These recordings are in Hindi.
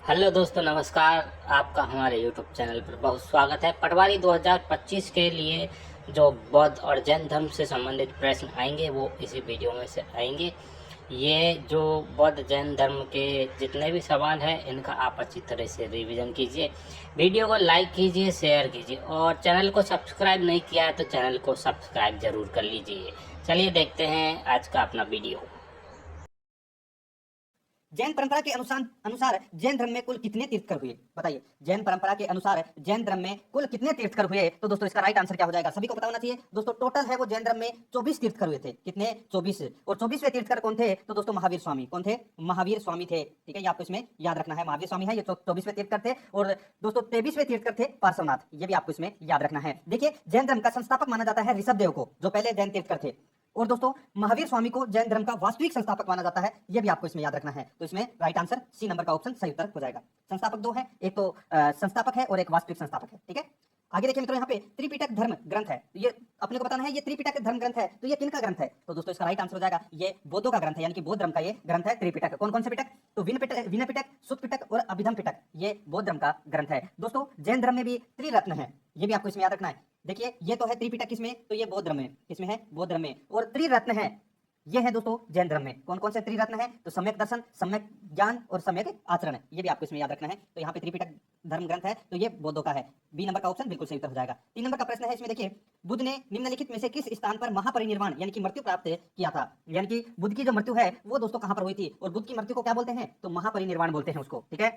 हेलो दोस्तों, नमस्कार। आपका हमारे यूट्यूब चैनल पर बहुत स्वागत है। पटवारी 2025 के लिए जो बौद्ध और जैन धर्म से संबंधित प्रश्न आएंगे वो इसी वीडियो में से आएंगे। ये जो बौद्ध जैन धर्म के जितने भी सवाल हैं इनका आप अच्छी तरह से रिवीजन कीजिए। वीडियो को लाइक कीजिए, शेयर कीजिए और चैनल को सब्सक्राइब नहीं किया है तो चैनल को सब्सक्राइब जरूर कर लीजिए। चलिए देखते हैं आज का अपना वीडियो। जैन परंपरा के अनुसार अनुसार जैन धर्म में कुल कितने तीर्थकर हुए? बताइए। जैन परंपरा के अनुसार जैन धर्म में कुल कितने तीर्थकर हुए? तो दोस्तों इसका राइट आंसर क्या हो जाएगा? सभी को पता होना चाहिए। दोस्तों टोटल है वो जैन धर्म में 24 तीर्थकर हुए थे। कितने? 24। और 24वें तीर्थकर कौन थे? तो दोस्तों महावीर स्वामी। कौन थे? महावीर स्वामी थे। ठीक है, ये आपको इसमें याद रखना है। महावीर स्वामी है, ये 24वें तीर्थकर थे। और दोस्तों 23वें तीर्थकर थे पार्श्वनाथ। ये भी आपको इसमें याद रखना है। देखिए, जैन धर्म का संस्थापक माना जाता है ऋषभदेव को, जो पहले जैन तीर्थकर थे। और दोस्तों महावीर स्वामी को जैन धर्म का वास्तविक संस्थापक माना जाता है। यह भी आपको इसमें याद रखना है। तो इसमें राइट आंसर सी नंबर का ऑप्शन सही उत्तर हो जाएगा। संस्थापक दो है, एक तो संस्थापक है और एक वास्तविक संस्थापक है। ठीक है, आगे देखिए मित्रों, यहाँ पे त्रिपिटक धर्म ग्रंथ है। तो ये अपने को बताना है ये त्रिपिटक धर्म ग्रंथ है तो ये किनका ग्रंथ है? तो दोस्तों इसका राइट आंसर हो जाएगा ये बौद्धों का ग्रंथ है, यानी कि बौद्ध धर्म का ये ग्रंथ है त्रिपिटक। कौन कौन से पिटक? तो विनय पिटक, सुत पिटक और अभिधम पिटक, ये बौद्ध धर्म का ग्रंथ है। दोस्तों जैन धर्म में भी त्रिरत्न है, ये भी आपको इसमें याद रखना है। देखिए ये तो है त्रिपिटक किसमें? तो ये बौद्ध धर्म में। किसमें है? बौद्ध धर्म में। और त्रिरत्न है, ये है दोस्तों जैन धर्म में। कौन कौन से त्रिरत्न है? तो सम्यक दर्शन, सम्यक ज्ञान और सम्यक आचरण, ये भी आपको इसमें याद रखना है। तो यहाँ पे त्रिपिटक धर्म ग्रंथ है तो ये बौद्धों का है। बी नंबर का ऑप्शन बिल्कुल सही उत्तर हो जाएगा। 3 नंबर का प्रश्न है, इसमें देखिए बुद्ध ने निम्नलिखित में से किस स्थान पर महापरिनिर्वाण यानी कि मृत्यु प्राप्त किया था? यानी कि बुद्ध की जो मृत्यु है वो दोस्तों कहां पर हुई थी? और बुद्ध की मृत्यु को क्या बोलते हैं? तो महापरिनिर्वाण बोलते हैं उसको। ठीक है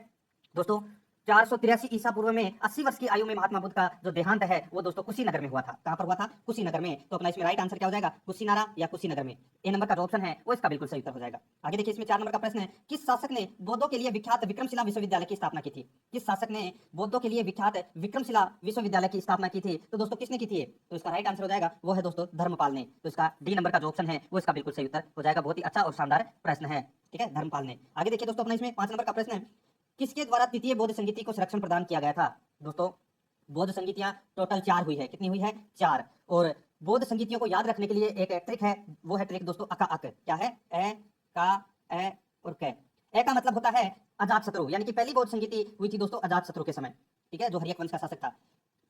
दोस्तों, 483 ईसा पूर्व में 80 वर्ष की आयु में महात्मा बुद्ध का जो देहांत है वो दोस्तों कुशीनगर में हुआ था। कहां पर हुआ था? कुशीनगर में। तो अपना इसमें राइट आंसर क्या हो जाएगा? कुशीनारा या कुशीनगर में। ए नंबर का जो ऑप्शन है वो इसका बिल्कुल सही उत्तर हो जाएगा। आगे देखिए, इसमें 4 नंबर का प्रश्न है, किस शासक ने बौद्धों के लिए विख्यात विक्रमशिला विश्वविद्यालय की स्थापना की थी? किस शासक ने बौद्धों के लिए विख्यात विक्रमशिला विश्वविद्यालय की स्थापना की थी? तो दोस्तों किसने की थी? तो इसका राइट आंसर हो जाएगा वो है दोस्तों धर्मपाल ने। तो इसका डी नंबर का जो ऑप्शन है वो इसका बिल्कुल सही उत्तर हो जाएगा। बहुत ही अच्छा और शानदार प्रश्न है। ठीक है, धर्मपाल ने। आगे देखिए दोस्तों, अपना इसमें 5 नंबर का प्रश्न है, किसके द्वारा तृतीय बौद्ध संगीति को संरक्षण प्रदान किया गया था? दोस्तों बौद्ध संगीतियां टोटल 4 हुई है। कितनी हुई है? 4। और बौद्ध संगीतियों को याद रखने के लिए एक ट्रिक है, वो है ट्रिक दोस्तों अका अक। क्या है? ए का ए और कै। ए का मतलब होता है अजात शत्रु, यानी कि पहली बौद्ध संगीति हुई थी दोस्तों अजात शत्रु के समय। ठीक है, जो हर्यक वंश का शासक था।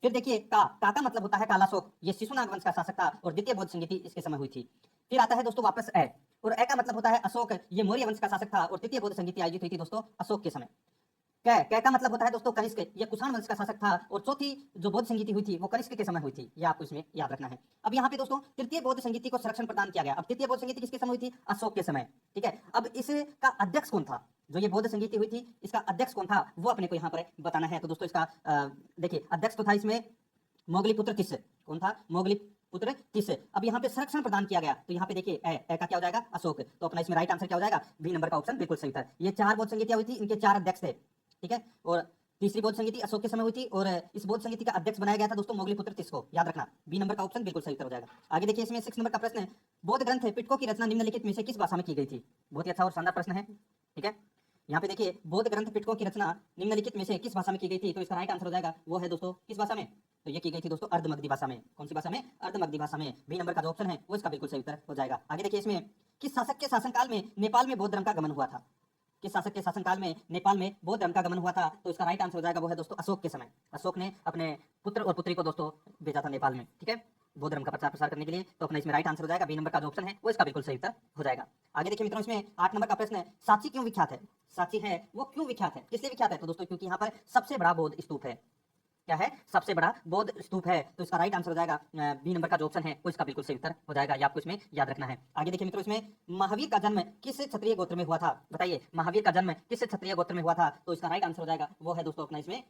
फिर देखिए का मतलब होता है कालाशोक, ये शिशुनाग वंश का शासक था और द्वितीय बौद्ध संगीति इसके समय हुई थी। फिर आता है दोस्तों वापस ए, और ए का मतलब होता है अशोक, ये मौर्य वंश का शासक था और तृतीय बौद्ध संगीति आयोजित हुई थी दोस्तों अशोक के समय। कै का मतलब होता है दोस्तों कनिष्क, ये कुषाण वंश का शासक था और चौथी जो बौद्ध संगीति हुई थी वो कनिष्क के समय हुई थी। ये आपको इसमें याद रखना है। अब यहाँ पे दोस्तों तृतीय बौद्ध संगीति को संरक्षण प्रदान किया गया। अब तृतीय बौद्ध संगीति किसके समय हुई थी? अशोक के समय। ठीक है, अब इसका अध्यक्ष कौन था? जो ये बौद्ध संगीति हुई थी इसका अध्यक्ष कौन था वो अपने को यहाँ पर बताना है। तो दोस्तों इसका देखिए अध्यक्ष तो था इसमें मोगलीपुत्र तिस्स। कौन था? मोगलीपुत्र तिस्स। अब यहाँ पे संरक्षण प्रदान किया गया तो यहाँ पे देखिए ए का क्या हो जाएगा? अशोक। तो अपना इसमें राइट आंसर क्या हो जाएगा? बी नंबर का ऑप्शन बिल्कुल सही था। ये 4 बौद्ध संगीतियां हुई थी, इनके 4 अध्यक्ष थे। ठीक है, और तीसरी बौद्ध संगीति अशोक के समय हुई थी और इस बौद्ध संगीति का अध्यक्ष बनाया गया था दोस्तों मोगलीपुत्र तिस्स को। याद रखना, बी नंबर का ऑप्शन बिल्कुल सही उत्तर हो जाएगा। आगे देखिए, इसमें 6 नंबर का प्रश्न है, बौद्ध ग्रंथ पिटकों की रचना निम्नलिखित में से किस भाषा में की गई थी? बहुत ही अच्छा और शानदार प्रश्न है। ठीक है, यहाँ पे देखिए बौद्ध ग्रंथ पिटकों की रचना निम्नलिखित में से किस भाषा में की गई थी? तो इसका राइट आंसर हो जाएगा वो है दोस्तों किस भाषा में? तो ये की गई थी दोस्तों अर्धमगधी भाषा में। कौन सी भाषा में? अर्धमगधी भाषा में। बी नंबर का जो ऑप्शन है वो इसका बिल्कुल सही उत्तर हो जाएगा। आगे देखिए, इसमें किस शासक के शासनकाल में नेपाल में बौद्ध धर्म का गमन हुआ था? किस शासक के शासनकाल में नेपाल में बौद्ध धर्म का गमन हुआ था? तो इसका राइट आंसर हो जाएगा वो है दोस्तों अशोक के समय। अशोक ने अपने पुत्र और पुत्री को दोस्तों भेजा था नेपाल में। ठीक है, बौद्ध धर्म का प्रचार प्रसार करने के लिए। तो अपना इसमें राइट आंसर हो जाएगा बी नंबर का जो ऑप्शन है वो इसका बिल्कुल सही उत्तर हो जाएगा। आगे देखिए मित्रों, इसमें 8 नंबर का प्रश्न है, सांची क्यों विख्यात है? सांची है वो क्यों विख्यात है? किसलिए विख्यात है? तो दोस्तों क्योंकि यहाँ पर सबसे बड़ा बौद्ध स्तूप है। क्या है? सबसे बड़ा बौद्ध स्तूप है। तो इसका राइट आंसर हो जाएगा बी नंबर का जो ऑप्शन है वो इसका बिल्कुल सही उत्तर हो जाएगा। ये आपको इसमें याद रखना है। आगे देखिए मित्रों, इसमें महावीर का जन्म किस क्षत्रिय गोत्र में हुआ था? बताइए, महावीर का जन्म किस क्षत्रिय गोत्र में हुआ था? तो इसका राइट आंसर हो जाएगा वो है दोस्तों अपना इसमें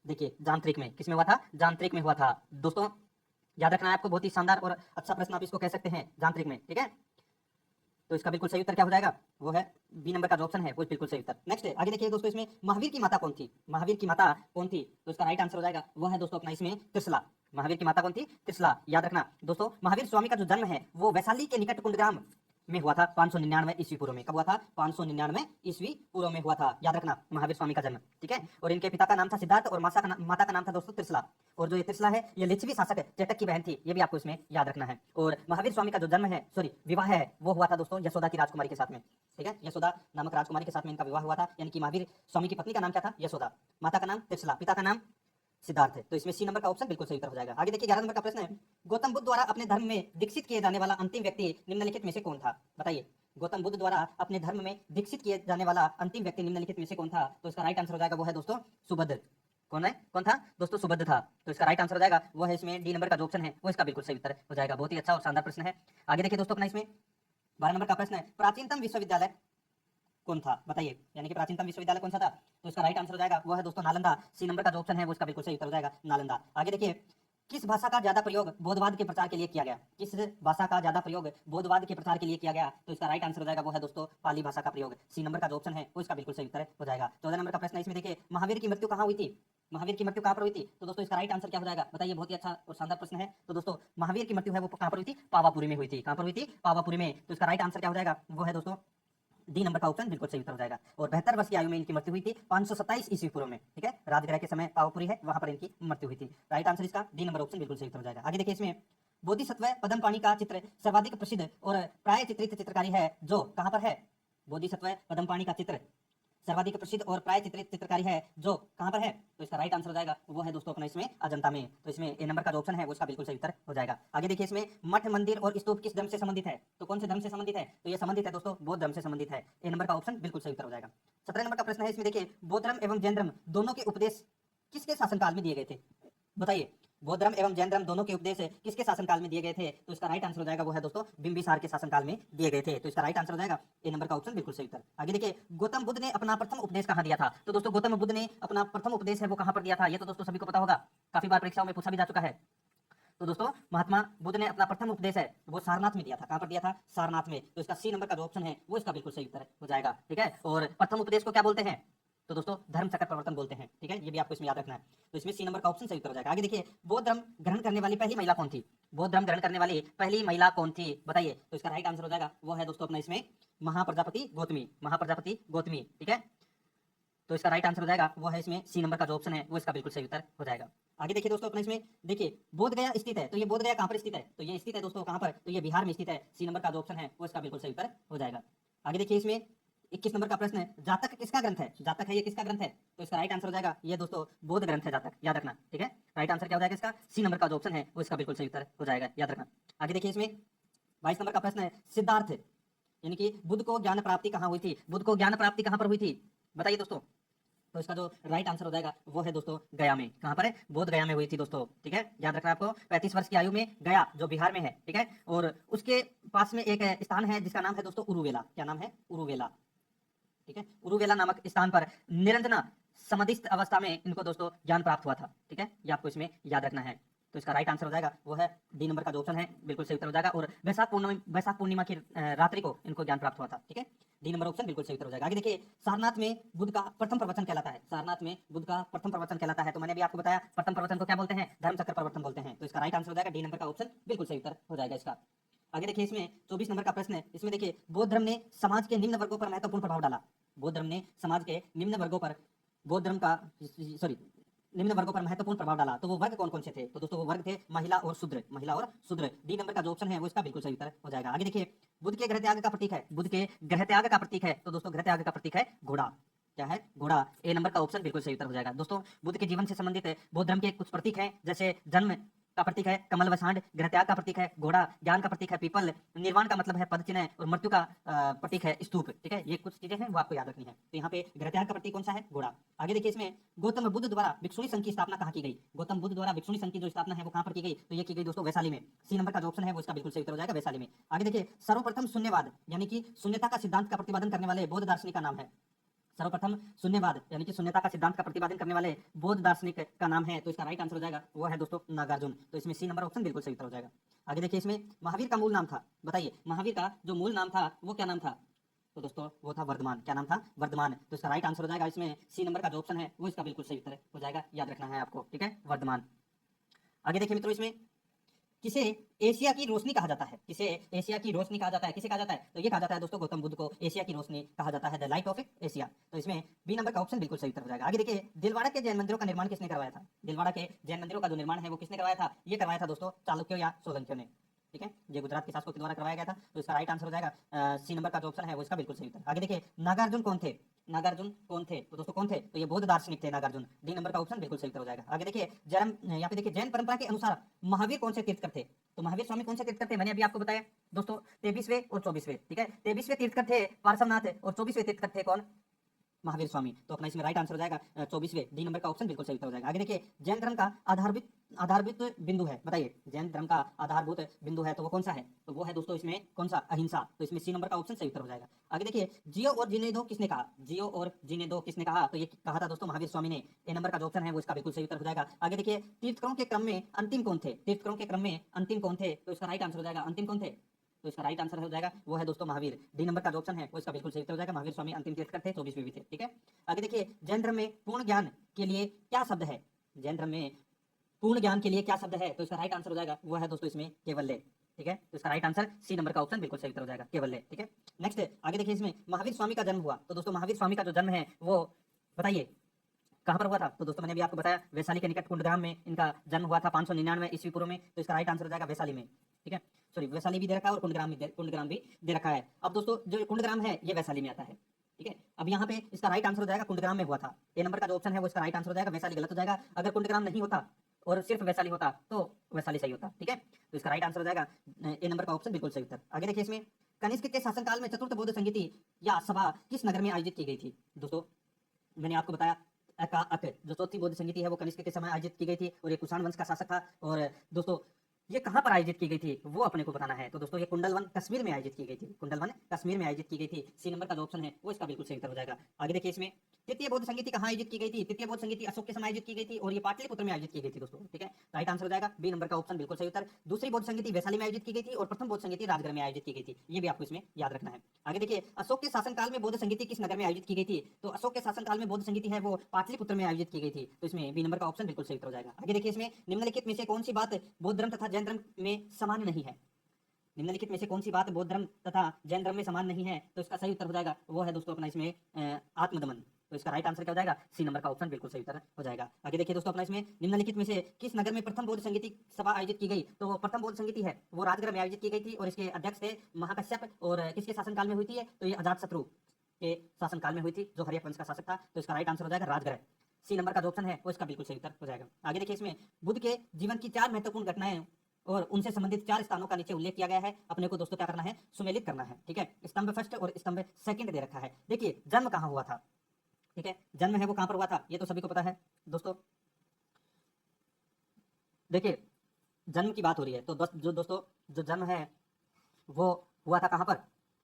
देखिए जांत्रिक में। किसमें हुआ था? जांत्रिक में हुआ था। दोस्तों याद रखना है आपको, बहुत ही शानदार और अच्छा प्रश्न आप इसको कह सकते हैं, जांत्रिक में। ठीक है, तो इसका बिल्कुल सही उत्तर क्या हो जाएगा? वो है बी नंबर का जो ऑप्शन है वो बिल्कुल सही उत्तर। नेक्स्ट है, आगे देखिए दोस्तों, इसमें महावीर की माता कौन थी? महावीर की माता कौन थी? तो इसका राइट आंसर हो जाएगा वो है दोस्तों अपना इसमें त्रिशला। महावीर की माता कौन थी? त्रिशला। याद रखना दोस्तों, महावीर स्वामी का जो जन्म है वो वैशाली के निकट कुंडग्राम में हुआ था 599 ईस्वी पूर्व में। कब हुआ था? 599 ईस्वी पूर्व में हुआ था। याद रखना, महावीर स्वामी का जन्म। ठीक है। और इनके पिता का नाम था सिद्धार्थ और माता का नाम था दोस्तों त्रिशला। और जो ये त्रिशला है ये लिच्छवी शासक चेटक की बहन थी, ये भी आपको इसमें याद रखना है। और महावीर स्वामी का जो जन्म है, सॉरी विवाह है, वो हुआ था दोस्तों यशोदा की राजकुमारी के साथ में। ठीक है, यशोदा नामक राजकुमारी के साथ में इनका विवाह हुआ था। यानी कि महावीर स्वामी की पत्नी का नाम क्या था? यशोदा। माता का नाम त्रिशला, पिता का नाम सिद्धार्थ है। तो इसमें सी नंबर का ऑप्शन बिल्कुल सही उत्तर हो जाएगा। आगे देखिए 11 नंबर का प्रश्न है, गौतम बुद्ध द्वारा अपने धर्म में दीक्षित किए जाने वाला अंतिम व्यक्ति निम्नलिखित में से कौन था? बताइए, गौतम बुद्ध द्वारा अपने धर्म में दीक्षित किए जाने वाला अंतिम व्यक्ति निम्नलिखित में से कौन था? तो इसका राइट आंसर हो जाएगा वो है दोस्तों सुभद्र। कौन है? कौन था दोस्तों? सुभद्र था। तो इसका राइट आंसर हो जाएगा वो है इसमें डी नंबर का जो ऑप्शन है वो इसका बिल्कुल सही उत्तर हो जाएगा। बहुत ही अच्छा और शानदार प्रश्न है। आगे देखिए दोस्तों अपना इसमें 12 नंबर का प्रश्न है, प्राचीनतम विश्वविद्यालय कौन था? बताइए, यानी कि प्राचीनतम विश्वविद्यालय कौन सा था? तो इसका राइट आंसर हो जाएगा वो है दोस्तों नालंदा। सी नंबर का जो ऑप्शन है वो इसका बिल्कुल सही उत्तर हो जाएगा नालंदा। आगे देखिए, किस भाषा का ज्यादा प्रयोग बौद्धवाद के प्रचार के लिए किया गया? किस भाषा का ज्यादा प्रयोग बौद्धवाद के प्रचार के लिए किया गया? तो इसका राइट आंसर हो जाएगा वो है दोस्तों पाली भाषा का प्रयोग। सी नंबर का जो ऑप्शन है वो इसका बिल्कुल सही उत्तर हो जाएगा। 14 नंबर का प्रश्न है, इसमें देखिए महावीर की मृत्यु कहाँ हुई थी? महावीर की मृत्यु कहाँ पर हुई थी? तो दोस्तों इसका राइट आंसर क्या हो जाएगा? बताइए, बहुत ही अच्छा और शानदार प्रश्न है। तो दोस्तों महावीर की मृत्यु है वो कहाँ पर हुई थी? पावापुरी में हुई थी। कहाँ पर हुई थी? पावापुरी में। तो इसका राइट आंसर क्या हो जाएगा? वो है दोस्तों डी नंबर का ऑप्शन बिल्कुल सही उत्तर हो जाएगा। और 72 वर्ष की आयु में इनकी मृत्यु हुई थी 527 ईस्वी पूर्व में। ठीक है, राजगृह के समय पावापुरी है, वहां पर इनकी मृत्यु हुई थी। राइट आंसर इसका डी नंबर ऑप्शन बिल्कुल सही उत्तर हो जाएगा। आगे देखिए, इसमें बोधिसत्व पद्मपाणि का चित्र सर्वाधिक प्रसिद्ध और प्राय चित्रित चित्रकारी है जो कहां पर है? बोधिसत्व पद्मपाणि का चित्र सर्वाधिक प्रसिद्ध और प्राय चित्रित चित्रकारी है जो कहां पर है? तो इसका राइट आंसर हो जाएगा वो है दोस्तों अपना इसमें अजंता में। तो इसमें ए नंबर का जो ऑप्शन है वो इसका बिल्कुल सही उत्तर हो जाएगा। आगे देखिए, इसमें मठ मंदिर और स्तूप किस धर्म से संबंधित है? तो कौन से धर्म से संबंधित है? तो ये संबंधित है दोस्तों बौद्ध धर्म से संबंधित है। ए नंबर का ऑप्शन बिल्कुल सही उत्तर हो जाएगा। 17 नंबर का प्रश्न है, इसमें देखिए बौद्ध धर्म एवं जैन धर्म दोनों के उपदेश किसके शासनकाल में दिए गए थे? बताइए, बौद्ध धर्म एवं जैन धर्म दोनों के उपदेश किसके शासनकाल में दिए गए थे? तो इसका राइट आंसर हो जाएगा वो है दोस्तों बिंबिसार के शासनकाल में दिए गए थे। तो इसका राइट आंसर हो जाएगा ए नंबर का ऑप्शन बिल्कुल सही उत्तर। आगे देखिए, गौतम बुद्ध ने अपना प्रथम उपदेश कहां दिया था? तो दोस्तों गौतम बुद्ध ने अपना प्रथम उपदेश है वो कहां पर दिया था? ये तो दोस्तों सभी को पता होगा, काफी बार परीक्षाओं में पूछा भी जा चुका है। तो दोस्तों महात्मा बुद्ध ने अपना प्रथम उपदेश है वो सारनाथ में दिया था। कहां पर दिया था? सारनाथ में। तो इसका सी नंबर का जो ऑप्शन है वो इसका बिल्कुल सही उत्तर हो जाएगा। ठीक है, और प्रथम उपदेश को क्या बोलते हैं? तो दोस्तों धर्म चक्र प्रवर्तन बोलते हैं। ठीक है, ये भी आपको इसमें याद रखना है। तो इसमें सी नंबर का ऑप्शन सही उत्तर हो जाएगा। आगे देखिए, बौद्ध धर्म ग्रहण करने वाली पहली महिला कौन थी? बौद्ध धर्म ग्रहण करने वाली पहली महिला कौन थी? बताइए। तो इसका राइट आंसर हो जाएगा वो है दोस्तों अपना इसमें महाप्रजापति गौतमी। महाप्रजापति गौतमी। ठीक है, तो इसका राइट आंसर हो जाएगा वो है इसमें सी नंबर का जो ऑप्शन है वो इसका बिल्कुल सही उत्तर हो जाएगा। आगे देखिए दोस्तों अपना इसमें देखिए बोध गया स्थित है, तो ये बोध गया कहां पर स्थित है? तो ये स्थित है दोस्तों कहां पर? तो ये बिहार में स्थित है। सी नंबर का जो ऑप्शन है वो इसका बिल्कुल सही उत्तर हो जाएगा। आगे देखिए, इसमें 21 नंबर का प्रश्न है, जातक किसका ग्रंथ है? जातक है ये किसका ग्रंथ है? तो इसका राइट आंसर हो जाएगा ये दोस्तों बौद्ध ग्रंथ है जातक। याद रखना। ठीक है, राइट आंसर क्या हो जाएगा इसका? सी नंबर का जो ऑप्शन है वो इसका बिल्कुल सही उत्तर हो जाएगा। याद रखना। आगे देखिए, इसमें 22 नंबर का प्रश्न है, सिद्धार्थ यानी कि बुद्ध को ज्ञान प्राप्ति कहां हुई थी? बुद्ध को ज्ञान प्राप्ति कहां पर हुई थी? बताइए दोस्तों। तो इसका जो राइट आंसर हो जाएगा वो है दोस्तों गया में। कहां पर है? बोध गया में हुई थी दोस्तों। ठीक है, याद रखना आपको। 35 वर्ष की आयु में गया जो बिहार में है। ठीक है, और उसके पास में एक स्थान है जिसका नाम है दोस्तों उरुवेला। क्या नाम है? उरुवेला। ठीक है, उरुवेला नामक स्थान पर निरंजना समाधिस्थ अवस्था में इनको दोस्तों ज्ञान प्राप्त हुआ था। ठीक है, ये आपको इसमें याद रखना है। तो इसका राइट आंसर हो जाएगा वो है डी नंबर का जो ऑप्शन है बिल्कुल सही उत्तर हो जाएगा। और वैशाख पूर्णिमा की रात्रि को इनको ज्ञान प्राप्त हुआ था। ठीक है, डी नंबर ऑप्शन बिल्कुल सही उत्तर हो जाएगा। आगे देखिए, सारनाथ में बुद्ध का प्रथम प्रवचन कहलाता है। सारनाथ में बुद्ध का प्रथम प्रवचन कहलाता है। तो मैंने भी आपको बताया प्रथम प्रवचन को क्या बोलते हैं? धर्म चक्र प्रवर्तन बोलते हैं। तो इसका राइट आंसर हो जाएगा डी नंबर का ऑप्शन बिल्कुल सही उत्तर हो जाएगा इसका। आगे देखिए, इसमें 24 नंबर का प्रश्न है। इसमें देखिए बौद्ध धर्म ने समाज के निम्न वर्गों पर महत्वपूर्ण प्रभाव डाला। बौद्ध धर्म ने समाज के निम्न वर्गों पर बौद्ध धर्म का निम्न वर्गों पर महत्वपूर्ण प्रभाव डाला। तो वो वर्ग कौन कौन से थे? तो दोस्तों वो वर्ग थे महिला और शूद्र। महिला और शूद्र। डी नंबर का जो ऑप्शन है वो इसका बिल्कुल सही उत्तर हो जाएगा। आगे देखिए, बुद्ध के गृह त्याग का प्रतीक है। बुद्ध के गृह त्याग का प्रतीक है। तो दोस्तों गृह त्याग का प्रतीक है घोड़ा। क्या है? घोड़ा। ए नंबर का ऑप्शन बिल्कुल सही उत्तर हो जाएगा। दोस्तों बुद्ध के जीवन से संबंधित बौद्ध धर्म के कुछ प्रतीक हैं, जैसे जन्म का प्रतीक है कमल व सांड, गृह त्याग का प्रतीक है घोड़ा, ज्ञान का प्रतीक है पीपल, निर्वाण का मतलब है पद चिन्ह, और मृत्यु का प्रतीक है स्तूप। ठीक है, ये कुछ चीजें हैं वो आपको याद रखनी है। तो यहाँ पे गृह त्याग का प्रतीक कौन सा है? घोड़ा। आगे देखिए, इसमें गौतम बुद्ध द्वारा भिक्षुणी संघ की स्थापना कहाँ की गई? गौतम बुद्ध द्वारा भिक्षुणी संघ की जो स्थापना है वो कहाँ पर की गई? तो ये की गई दोस्तों वैशाली में। सी नंबर का जो ऑप्शन है वो इसका बिल्कुल सही उत्तर हो जाएगा, वैशाली में। आगे देखिए, सर्वप्रथम शून्यवाद यानी कि शून्यता का सिद्धांत का प्रतिपादन करने वाले बौद्ध दार्शनिक का नाम है। सर्वप्रथम शून्यवाद यानी कि शून्यता का सिद्धांत का प्रतिपादन करने वाले बौद्ध दार्शनिक का नाम है। तो इसका राइट आंसर हो जाएगा वो है दोस्तों नागार्जुन। तो इसमें सी नंबर ऑप्शन बिल्कुल सही उत्तर हो जाएगा। आगे देखिए, इसमें महावीर का मूल नाम था। बताइए, महावीर का जो मूल नाम था वो क्या नाम था? तो दोस्तों वो था वर्धमान। क्या नाम था? वर्धमान। तो इसका राइट आंसर हो जाएगा इसमें सी नंबर का जो ऑप्शन है वो इसका बिल्कुल सही उत्तर हो जाएगा। याद रखना है आपको। ठीक है, वर्धमान। आगे देखिए मित्रों, इसमें किसे एशिया की रोशनी कहा जाता है? किसे एशिया की रोशनी कहा जाता है? किसे कहा जाता है? तो ये कहा जाता है दोस्तों, गौतम बुद्ध को एशिया की रोशनी कहा जाता है, द लाइट ऑफ एशिया। तो इसमें बी नंबर का ऑप्शन बिल्कुल सही उत्तर हो जाएगा। आगे देखिए, दिलवाड़ा के जैन मंदिरों का निर्माण किसने करवाया था? दिलवाड़ा के जैन मंदिरों का जो निर्माण है वो किसने करवाया था? ये करवाया था दोस्तों चालुक्यों या सोलंकियों ने। ठीक है, ये गुजरात के शासकों के द्वारा करवाया गया था। तो इसका राइट आंसर हो जाएगा सी नंबर का जो ऑप्शन है वो इसका बिल्कुल सही उत्तर। आगे देखिए, नागार्जुन कौन थे? नागार्जुन कौन थे? तो दोस्तों कौन थे? तो ये बौद्ध दार्शनिक थे नागार्जुन। डी नंबर का ऑप्शन बिल्कुल सही उत्तर हो जाएगा। आगे देखिए, जैन यहाँ पे देखिए, जैन परंपरा के अनुसार महावीर कौन से तीर्थकर थे? तो महावीर स्वामी कौन से तीर्थकर थे? मैंने अभी आपको बताया दोस्तों, 23वें और 24वें। ठीक है, 23वें तीर्थकर थे पार्श्वनाथ और 24वें तीर्थकर थे कौन? महावीर स्वामी। तो अपना इसमें राइट आंसर हो जाएगा 24वें, डी नंबर का ऑप्शन बिल्कुल सही उत्तर हो जाएगा। आगे देखिए, जैन धर्म का आधारभूत आधारभूत बिंदु है, बताइए जैन धर्म का आधारभूत बिंदु है तो वो कौन सा है? तो वो है दोस्तों इसमें कौन सा? अहिंसा। तो इसमें सी नंबर का ऑप्शन सही उत्तर हो जाएगा। आगे देखिए, जियो और जीने दो किसने कहा? जियो और जीने दो किसने कहा? तो ये कहा था दोस्तों महावीर स्वामी ने। ए नंबर का जो ऑप्शन है वो इसका बिल्कुल सही उत्तर हो जाएगा। आगे देखिए, तीर्थकरों के क्रम में अंतिम कौन थे? तीर्थकरों के क्रम में अंतिम कौन थे? तो इसका राइट आंसर हो जाएगा अंतिम कौन थे? तो इसका राइट आंसर हो जाएगा वो है दोस्तों महावीर। डी नंबर का जो ऑप्शन है वो इसका बिल्कुल सही उत्तर हो जाएगा। महावीर स्वामी अंतिम तीर्थकर थे, 24वें भी थे। ठीक है, आगे देखिए, जैन धर्म में पूर्ण ज्ञान के लिए क्या शब्द है? जैन धर्म में पूर्ण ज्ञान के लिए क्या शब्द है? तो इसका राइट आंसर हो जाएगा वो है दोस्तों इसमें केवल्य। ठीक है, तो इसका राइट आंसर सी नंबर का ऑप्शन बिल्कुल सही उत्तर हो जाएगा, केवल्य। ठीक है, नेक्स्ट आगे देखिए, इसमें महावीर स्वामी का जन्म हुआ। तो दोस्तों महावीर स्वामी का जो जन्म है वो बताइए कहाँ पर हुआ था? तो दोस्तों मैंने भी आपको बताया, वैशाली के निकट कुंडग्राम में इनका जन्म हुआ था 599 ईस्वी पूर्व में। तो इसका राइट आंसर हो जाएगा वैशाली में। ठीक है, सॉरी वैशाली भी दे रखा है और कुंडग्राम भी दे रखा है। अब दोस्तों जो कुंडग्राम है ये वैशाली में आता है। ठीक है, अब यहाँ पे इसका राइट आंसर हो जाएगा कुंडग्राम में हुआ था। ए नंबर का जो ऑप्शन है वो इसका राइट आंसर हो जाएगा। वैशाली गलत हो जाएगा। अगर कुंडग्राम नहीं होता और सिर्फ वैशाली होता तो वैशाली सही होता। ठीक है, तो इसका राइट आंसर हो जाएगा ए नंबर का ऑप्शन बिल्कुल सही उत्तर। आगे देखिए, इसमें कनिष्क के शासनकाल में चतुर्थ बौद्ध संगीति या सभा किस नगर में आयोजित की गई थी? दोस्तों मैंने आपको बताया अक जो चौथी बौद्ध संगीति है वो कनिष्क के समय आयोजित की गई थी और ये कुषाण वंश का शासक था। और दोस्तों ये कहाँ पर आयोजित की गई थी वो अपने को बताना है। तो दोस्तों ये कुंडलवन कश्मीर में आयोजित की गई थी। कुंडलवन कश्मीर में आयोजित की गई थी। सी नंबर का जो ऑप्शन है वो इसका बिल्कुल सही उत्तर हो जाएगा। आगे देखिए, इसमें तृतीय बौद्ध संगीति कहाँ आयोजित की गई थी? तृतीय बौद्ध संगीति अशोक के समय आयोजित की गई थी और ये पाटलिपुत्र में आयोजित की गई थी दोस्तों। ठीक है, राइट आंसर हो जाएगा बी नंबर का ऑप्शन बिल्कुल सही उत्तर। दूसरी बौद्ध संगीति वैशाली में आयोजित की गई थी और प्रथम बौद्ध संगीति राजगढ़ में आयोजित की गई थी। ये भी आपको इसमें याद रखना है। आगे देखिए, अशोक के शासनकाल में बौद्ध संगीति किस नगर में आयोजित की गई थी? तो अशोक के शासनकाल में बौद्ध संगीति है वो पाटलिपुत्र में आयोजित की गई थी। तो इसमें बी नंबर का ऑप्शन बिल्कुल सही उत्तर हो जाएगा। आगे देखिए, इसमें निम्नलिखित में से कौन सी बात बौद्ध धर्म तथा जैन धर्म में समान नहीं है? निम्नलिखित में से कौन सी बात बौद्ध धर्म तथा जैन धर्म में समान नहीं है? तो इसका सही उत्तर हो जाएगा वो है दोस्तों अपना इसमें आत्मदमन। तो इसका राइट आंसर क्या हो जाएगा? सी नंबर का ऑप्शन बिल्कुल सही उत्तर हो जाएगा। आगे देखिए दोस्तों, अपना इसमें निम्नलिखित में से किस नगर में प्रथम बौद्ध संगीति सभा आयोजित की गई? तो प्रथम बौद्ध संगीति है वो राजगढ़ में आयोजित की गई थी और इसके अध्यक्ष थे महाकश्यप। और किसके शासनकाल में हुई थी? तो ये अजातशत्रु के शासनकाल में हुई थी, जो हर्यक वंश का शासक था। तो इसका राइट आंसर हो जाएगा राजगढ़। सी नंबर का जो ऑप्शन है वो इसका बिल्कुल सही उत्तर हो जाएगा। आगे देखिए, इसमें बुद्ध के जीवन की 4 महत्वपूर्ण घटनाएं और उनसे संबंधित 4 स्थानों का नीचे उल्लेख किया गया है। अपने को दोस्तों क्या करना है? सुमेलित करना है। ठीक है, स्तंभ फर्स्ट और स्तंभ सेकंड दे रखा है। देखिए, जन्म कहाँ हुआ था? ठीक है, जन्म है वो कहाँ पर हुआ था ये तो सभी को पता है दोस्तों। देखिए, जन्म की बात हो रही है तो दोस्तों जो जन्म है वो हुआ था कहाँ पर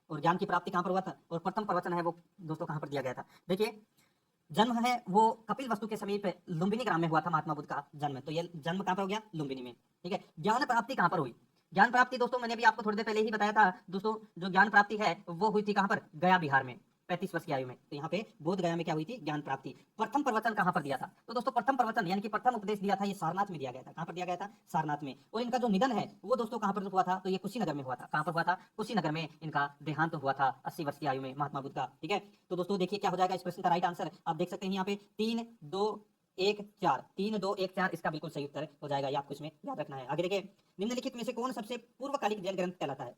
और ज्ञान की प्राप्ति कहाँ पर हुआ था और प्रथम प्रवचन है वो दोस्तों कहाँ पर दिया गया था? देखिए, जन्म है वो कपिल वस्तु के समीप लुम्बिनी ग्राम में हुआ था महात्मा बुद्ध का जन्म। तो ये जन्म कहाँ पर हो गया? लुम्बिनी में। ठीक है, ज्ञान प्राप्ति कहाँ पर हुई? ज्ञान प्राप्ति दोस्तों मैंने भी आपको थोड़ी देर पहले ही बताया था दोस्तों, जो ज्ञान प्राप्ति है वो हुई थी कहाँ पर? गया बिहार में, 35 वर्ष की आयु में। तो यहाँ पे बोध गया में क्या हुई थी? ज्ञान प्राप्ति। प्रथम प्रवचन कहाँ पर दिया था? तो दोस्तों प्रथम प्रवचन यानी कि प्रथम उपदेश दिया था ये सारनाथ में दिया गया था। कहाँ पर दिया गया था? सारनाथ में। और इनका जो निधन है वो दोस्तों कहाँ पर हुआ था? तो ये कुशीनगर में हुआ था। कहाँ पर हुआ था? कुशीनगर में इनका देहांत हुआ था 80 वर्ष की आयु में महात्मा बुद्ध का। ठीक है, तो दोस्तों देखिए क्या हो जाएगा इस प्रश्न का राइट आंसर। आप देख सकते हैं यहाँ पे 3 2 1 4 3 2 1 4 इसका बिल्कुल सही उत्तर हो जाएगा। ये आपको इसमें याद रखना है। आगे देखिए, निम्नलिखित में से कौन सबसे पूर्वकालिक जैन ग्रंथ कहलाता है?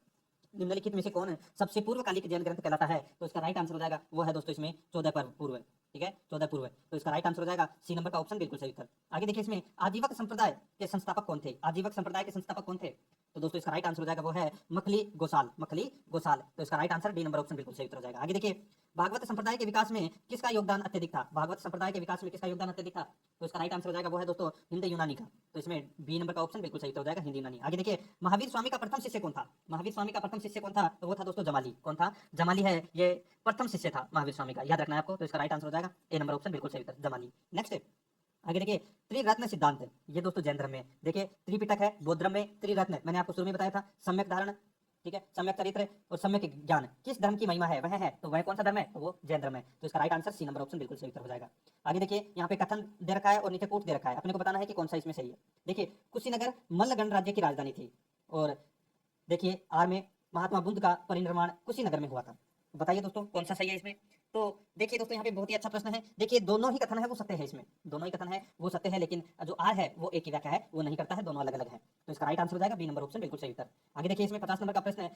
निम्नलिखित में से कौन सबसे पूर्वकालिक जैन ग्रंथ कहलाता है? तो इसका राइट आंसर हो जाएगा वो है दोस्तों इसमें 14 पूर्व। ठीक है, 14 पूर्व। तो इसका राइट आंसर हो जाएगा सी नंबर का ऑप्शन बिल्कुल सही उत्तर। आगे देखिए, इसमें आजीवक संप्रदाय के संस्थापक कौन थे? आजीवक संप्रदाय के संस्थापक कौन थे? तो दोस्तों इसका राइट आंसर हो जाएगा वो है मखली गोसाल। मखली गोसाल। तो इसका right answer D number option बिल्कुल सही उत्तर हो जाएगा। आगे देखिए, भागवत संप्रदाय के विकास में किसका योगदान अत्यधिक था? भागवत संप्रदाय के विकास में किसका योगदान अत्यधिक था? तो इसका राइट आंसर हो जाएगा वो है दोस्तों हिंदी यूनानी का। तो इसमें बी नंबर का ऑप्शन बिल्कुल सही उत्तर हो जाएगा, हिंदी यूनानी। आगे देखिए, महावीर स्वामी का प्रथम शिष्य कौन था? महावीर स्वामी का प्रथम शिष्य कौन था? तो वो था दोस्तों जमाली। कौन था? जमाली है ये प्रथम शिष्य था महावीर स्वामी का, याद रखना है आपको। तो इसका राइट आंसर हो जाएगा ए नंबर ऑप्शन बिल्कुल सही उत्तर, जमाली। नेक्स्ट आगे देखिए, त्रिरत्न सिद्धांत ये दोस्तों जैन धर्म में। देखिए, त्रिपिटक है बौद्ध धर्म में, त्रिरत्न मैंने आपको शुरू में बताया था, सम्यक धारण, ठीक है। सम्यक चरित्र और सम्यक ज्ञान किस धर्म की महिमा है, वह है, तो वह कौन सा धर्म है, तो वो जैन धर्म है। तो इसका right answer C number option बिल्कुल सही उत्तर हो जाएगा। आगे देखिए यहाँ पे कथन दे रखा है और नीचे कूट दे रखा है, अपने को बताना है कि कौन सा इसमें सही है। देखिए कुशीनगर मल्लगण राज्य की राजधानी थी और देखिए आर में महात्मा बुद्ध का परिनिर्वाण कुशीनगर में हुआ था। बताइए दोस्तों कौन सा सही है इसमें। तो देखिए दोस्तों यहाँ पे बहुत ही अच्छा प्रश्न है। देखिए दोनों ही कथन है वो सत्य है, इसमें दोनों ही कथन है वो सत्य है, लेकिन जो आर है वो एक ही व्याख्या है, वो नहीं करता है, दोनों अलग अलग है। तो इसका राइट आंसर हो जाएगा बी नंबर ऑप्शन बिल्कुल सही उत्तर। आगे देखिए इसमें 50 नंबर का प्रश्न है,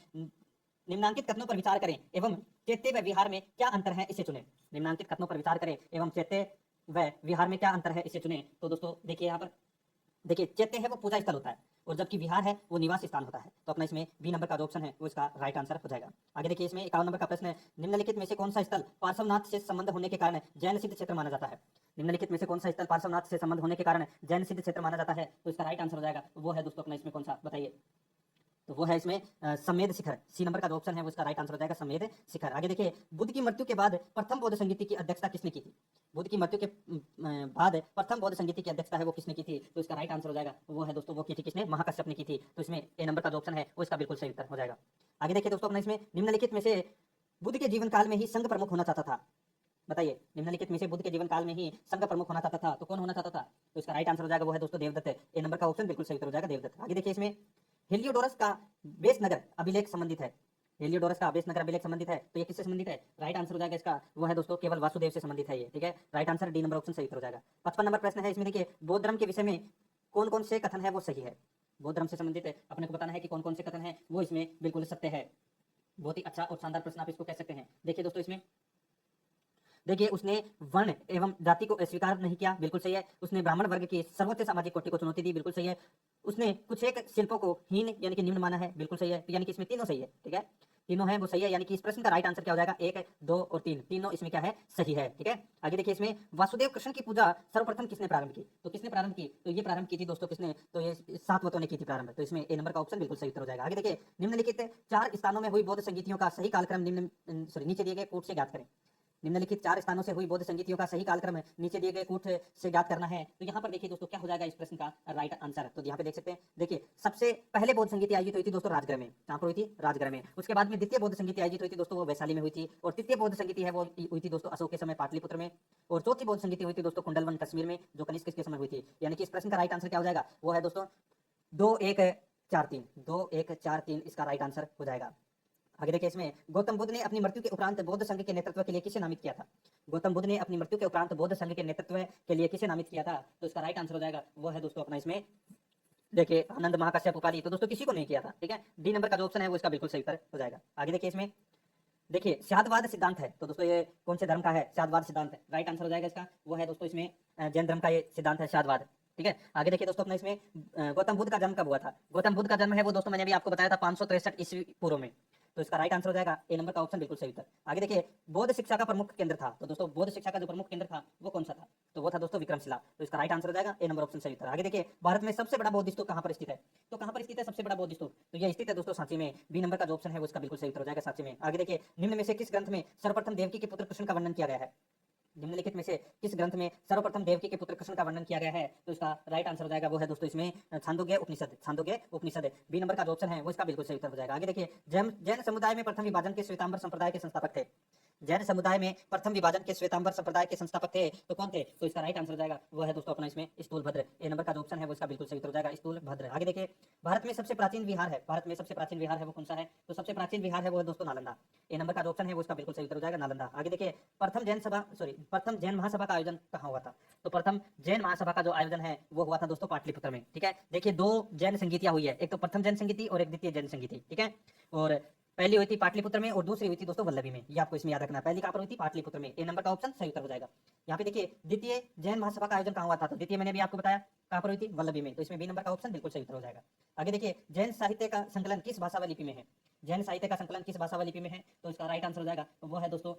निम्नांकित कथनों पर विचार करें एवं चैत्य व विहार में क्या अंतर है इसे चुनें। निम्नांकित कथनों पर विचार करें एवं चैत्य व विहार में क्या अंतर है इसे चुनें। तो दोस्तों देखिए यहाँ पर देखिए चैत्य है वो पूजा स्थल होता है और जबकि विहार है वो निवास स्थान होता है। तो अपना इसमें बी नंबर का जो ऑप्शन है वो इसका राइट आंसर हो जाएगा। आगे देखिए इसमें 51 नंबर का प्रश्न है, निम्नलिखित में से कौन सा स्थल पार्श्वनाथ से संबंध होने के कारण जैन सिद्ध क्षेत्र माना जाता है। निम्नलिखित में से कौन सा स्थल पार्श्वनाथ से संबंध होने के कारण जैन सिद्ध क्षेत्र माना जाता है। तो इसका राइट आंसर हो जाएगा वो है दोस्तों अपना इसमें कौन सा बताइए, तो वो है इसमें समेध शिखर। सी नंबर का जो ऑप्शन है वो इसका राइट आंसर हो जाएगा समेध शिखर। आगे देखिए बुद्ध की मृत्यु के बाद प्रथम बौद्ध संगीति की अध्यक्षता किसने की थी। बुद्ध की मृत्यु के बाद प्रथम बौद्ध संगीति की अध्यक्षता है वो किसने की थी। तो इसका राइट आंसर हो जाएगा वो है दोस्तों, वो की थी किसने, महाकश्यप ने की थी। तो इसमें ए नंबर का जो ऑप्शन है वो इसका बिल्कुल सही उत्तर हो जाएगा। आगे देखिए दोस्तों अपना इसमें निम्नलिखित में से बुद्ध के जीवन काल में ही संघ प्रमुख होना चाहता था। बताइए निम्नलिखित में से बुद्ध के जीवन काल में ही संघ प्रमुख होना चाहता था, तो कौन होना चाहता था। तो इसका राइट आंसर हो जाएगा वो है दोस्तों देवदत्त। ए नंबर का ऑप्शन बिल्कुल सही उत्तर हो जाएगा देवदत्त। आगे देखिए इसमें हेलियोडोरस का बेस नगर अभिलेख संबंधित है। हेलियोडोरस का बेस नगर अभिलेख संबंधित है, तो ये किससे संबंधित है। राइट आंसर हो जाएगा इसका वो है दोस्तों केवल वासुदेव से संबंधित है ये, ठीक है। Right answer D number option सही उत्तर हो जाएगा। 55 नंबर प्रश्न है इसमें देखिए बौद्ध धर्म के विषय में कौन कौन से कथन है वो सही है। बौद्ध धर्म से संबंधित है, अपने को बताना है कि कौन कौन से कथन है वो इसमें बिल्कुल सत्य है। बहुत ही अच्छा और शानदार प्रश्न आप इसको कह सकते हैं। देखिए दोस्तों इसमें देखिए उसने वर्ण एवं जाति को अस्वीकार नहीं किया, बिल्कुल सही है। उसने ब्राह्मण वर्ग की सर्वोच्च सामाजिक कोटि को चुनौती दी, बिल्कुल सही है। उसने कुछ एक शिल्पों को हीन यानी कि निम्न माना है, बिल्कुल सही है। यानी कि इसमें तीनों सही है, ठीक है, तीनों है वो सही है। यानी कि इस प्रश्न का राइट आंसर क्या हो जाएगा, 1, 2 और 3 तीनों इसमें क्या है सही है, ठीक है। आगे देखिए इसमें वासुदेव कृष्ण की पूजा सर्वप्रथम किसने प्रारंभ की। तो किसने प्रारंभ की, तो ये प्रारंभ की थी दोस्तों किसने, तो ये सातवतों ने की थी प्रारंभ। तो इसमें ए नंबर का ऑप्शन बिल्कुल सही उत्तर हो जाएगा। आगे देखिए निम्नलिखित 4 स्थानों में हुई बौद्ध संगीतियों का सही कालक्रम नीचे दिए गए कोट से ज्ञात करें। निम्नलिखित 4 स्थानों से हुई बौद्ध संगीतियों का सही कालक्रम नीचे दिए गए कूट से ज्ञात करना है। तो यहाँ पर देखिए दोस्तों क्या हो जाएगा इस प्रश्न का राइट आंसर। तो यहाँ पे देख सकते हैं, देखिए सबसे पहले बौद्ध संगीति आयोजित हुई थी दोस्तों राजगृह में। कहाँ पर हुई थी, राजगृह में। उसके बाद में द्वितीय बौद्ध संगीति आयोजित हुई थी दोस्तों वो वैशाली में हुई थी। और तृतीय बौद्ध संगीति है वो हुई थी दोस्तों अशोक के समय पाटलिपुत्र में। और चौथी बौद्ध संगीति हुई थी दोस्तों कुंडलवन कश्मीर में, जो कनिष्क के समय हुई थी। यानी कि इस प्रश्न का राइट आंसर क्या हो जाएगा, वो है दोस्तों 2, 1, 4, 3 2, 1, 4, 3 इसका राइट आंसर हो जाएगा। आगे देखिए इसमें गौतम बुद्ध ने अपनी मृत्यु के उपरांत बौद्ध संघ के नेतृत्व के लिए किसे नामित किया था। गौतम बुद्ध ने अपनी मृत्यु के उपरांत बौद्ध संघ के नेतृत्व के लिए किसे नामित किया था। तो इसका राइट आंसर हो जाएगा वो है दोस्तों अपना इसमें देखिए आनंद महाकश्यप उपालि। तो दोस्तों किसी को नहीं किया था, ठीक है। डी नंबर का जो ऑप्शन है वो इसका बिल्कुल सही उत्तर हो जाएगा। आगे देखिए इसमें देखिए स्यादवाद सिद्धांत है, तो दोस्तों ये कौन से धर्म का है, स्यादवाद सिद्धांत है। राइट आंसर हो जाएगा इसका वो है दोस्तों इसमें जैन धर्म का ये सिद्धांत है स्यादवाद, ठीक है। आगे देखिए दोस्तों अपना इसमें गौतम बुद्ध का जन्म कब हुआ था। गौतम बुद्ध का जन्म है वो दोस्तों मैंने अभी आपको बताया था 563 ईस्वी पूर्व में। तो इसका राइट आंसर हो जाएगा ए नंबर का ऑप्शन बिल्कुल सही उत्तर। आगे देखिए बौद्ध शिक्षा का प्रमुख केंद्र था, तो दोस्तों बौद्ध शिक्षा का जो प्रमुख केंद्र था वो कौन सा था, तो वो था दोस्तों विक्रमशिला। तो इसका राइट आंसर हो जाएगा ए नंबर ऑप्शन सही उत्तर। आगे देखिए भारत में सबसे बड़ा बौद्ध स्तूप कहाँ पर स्थित है, तो कहाँ पर स्थित है सबसे बड़ा बौद्ध स्तूप, तो ये स्थित है दोस्तों सांची में। बी नंबर का जो ऑप्शन है वो इसका बिल्कुल सही उत्तर हो जाएगा सांची में। आगे देखिए निम्न में से किस ग्रंथ में सर्वप्रथम देवकी के पुत्र कृष्ण का वर्णन किया गया है। निम्नलिखित में से किस ग्रंथ में सर्वप्रथम देवकी के पुत्र कृष्ण का वर्णन किया गया है। तो इसका राइट आंसर हो जाएगा वो है दोस्तों इसमें छांदोग्य उपनिषद, छांदोग्य उपनिषद। बी नंबर का जो ऑप्शन है वो इसका बिल्कुल सही उत्तर हो जाएगा। आगे देखिए जैन समुदाय में प्रथम विभाजन के श्वेतांबर संप्रदाय के संस्थापक थे। जैन समुदाय में प्रथम विभाजन के श्वेतांबर संप्रदाय के संस्थापक थे, तो कौन थे, तो इसका राइट आंसर हो जाएगा वो है दोस्तों अपना इसमें स्थूलभद्र। ए नंबर का जो ऑप्शन है वो इसका बिल्कुल सही उत्तर हो जाएगा स्थूलभद्र। आगे देखिए भारत में सबसे प्राचीन विहार है, भारत में सबसे प्राचीन विहार है वो कौन सा है, तो सबसे प्राचीन विहार है वो है दोस्तों नालंदा। ए नंबर का जो ऑप्शन है वो इसका बिल्कुल सही उत्तर हो जाएगा नालंदा। आगे देखिए प्रथम जैन महासभा का आयोजन कहाँ हुआ था, तो प्रथम जैन महासभा का जो आयोजन है वो हुआ था दोस्तों पाटलिपुत्र में, ठीक है। देखिए 2 जैन संगीतियां हुई है, एक तो प्रथम जैन संगीति और एक द्वितीय जैन संगीति, ठीक है। और पहली हुई थी पाटलिपुत्र में और दूसरी हुई थी दोस्तों वल्लभी में, ये आपको इसमें याद रखना है। पहली कहां पर हुई थी, पाटलिपुत्र में। ए नंबर का ऑप्शन सही उत्तर हो जाएगा। यहाँ पे देखिए द्वितीय जैन महासभा का आयोजन कहाँ हुआ था, तो द्वितीय मैंने भी आपको बताया कहां पर हुई थी, वल्लभी में। तो इसमें बी नंबर का ऑप्शन बिल्कुल सही उत्तर हो जाएगा। आगे देखिए जैन साहित्य का संकलन किस भाषा व लिपि में है, जैन साहित्य का संकलन किस भाषा व लिपि में है, तो इसका राइट आंसर हो जाएगा वो है दोस्तों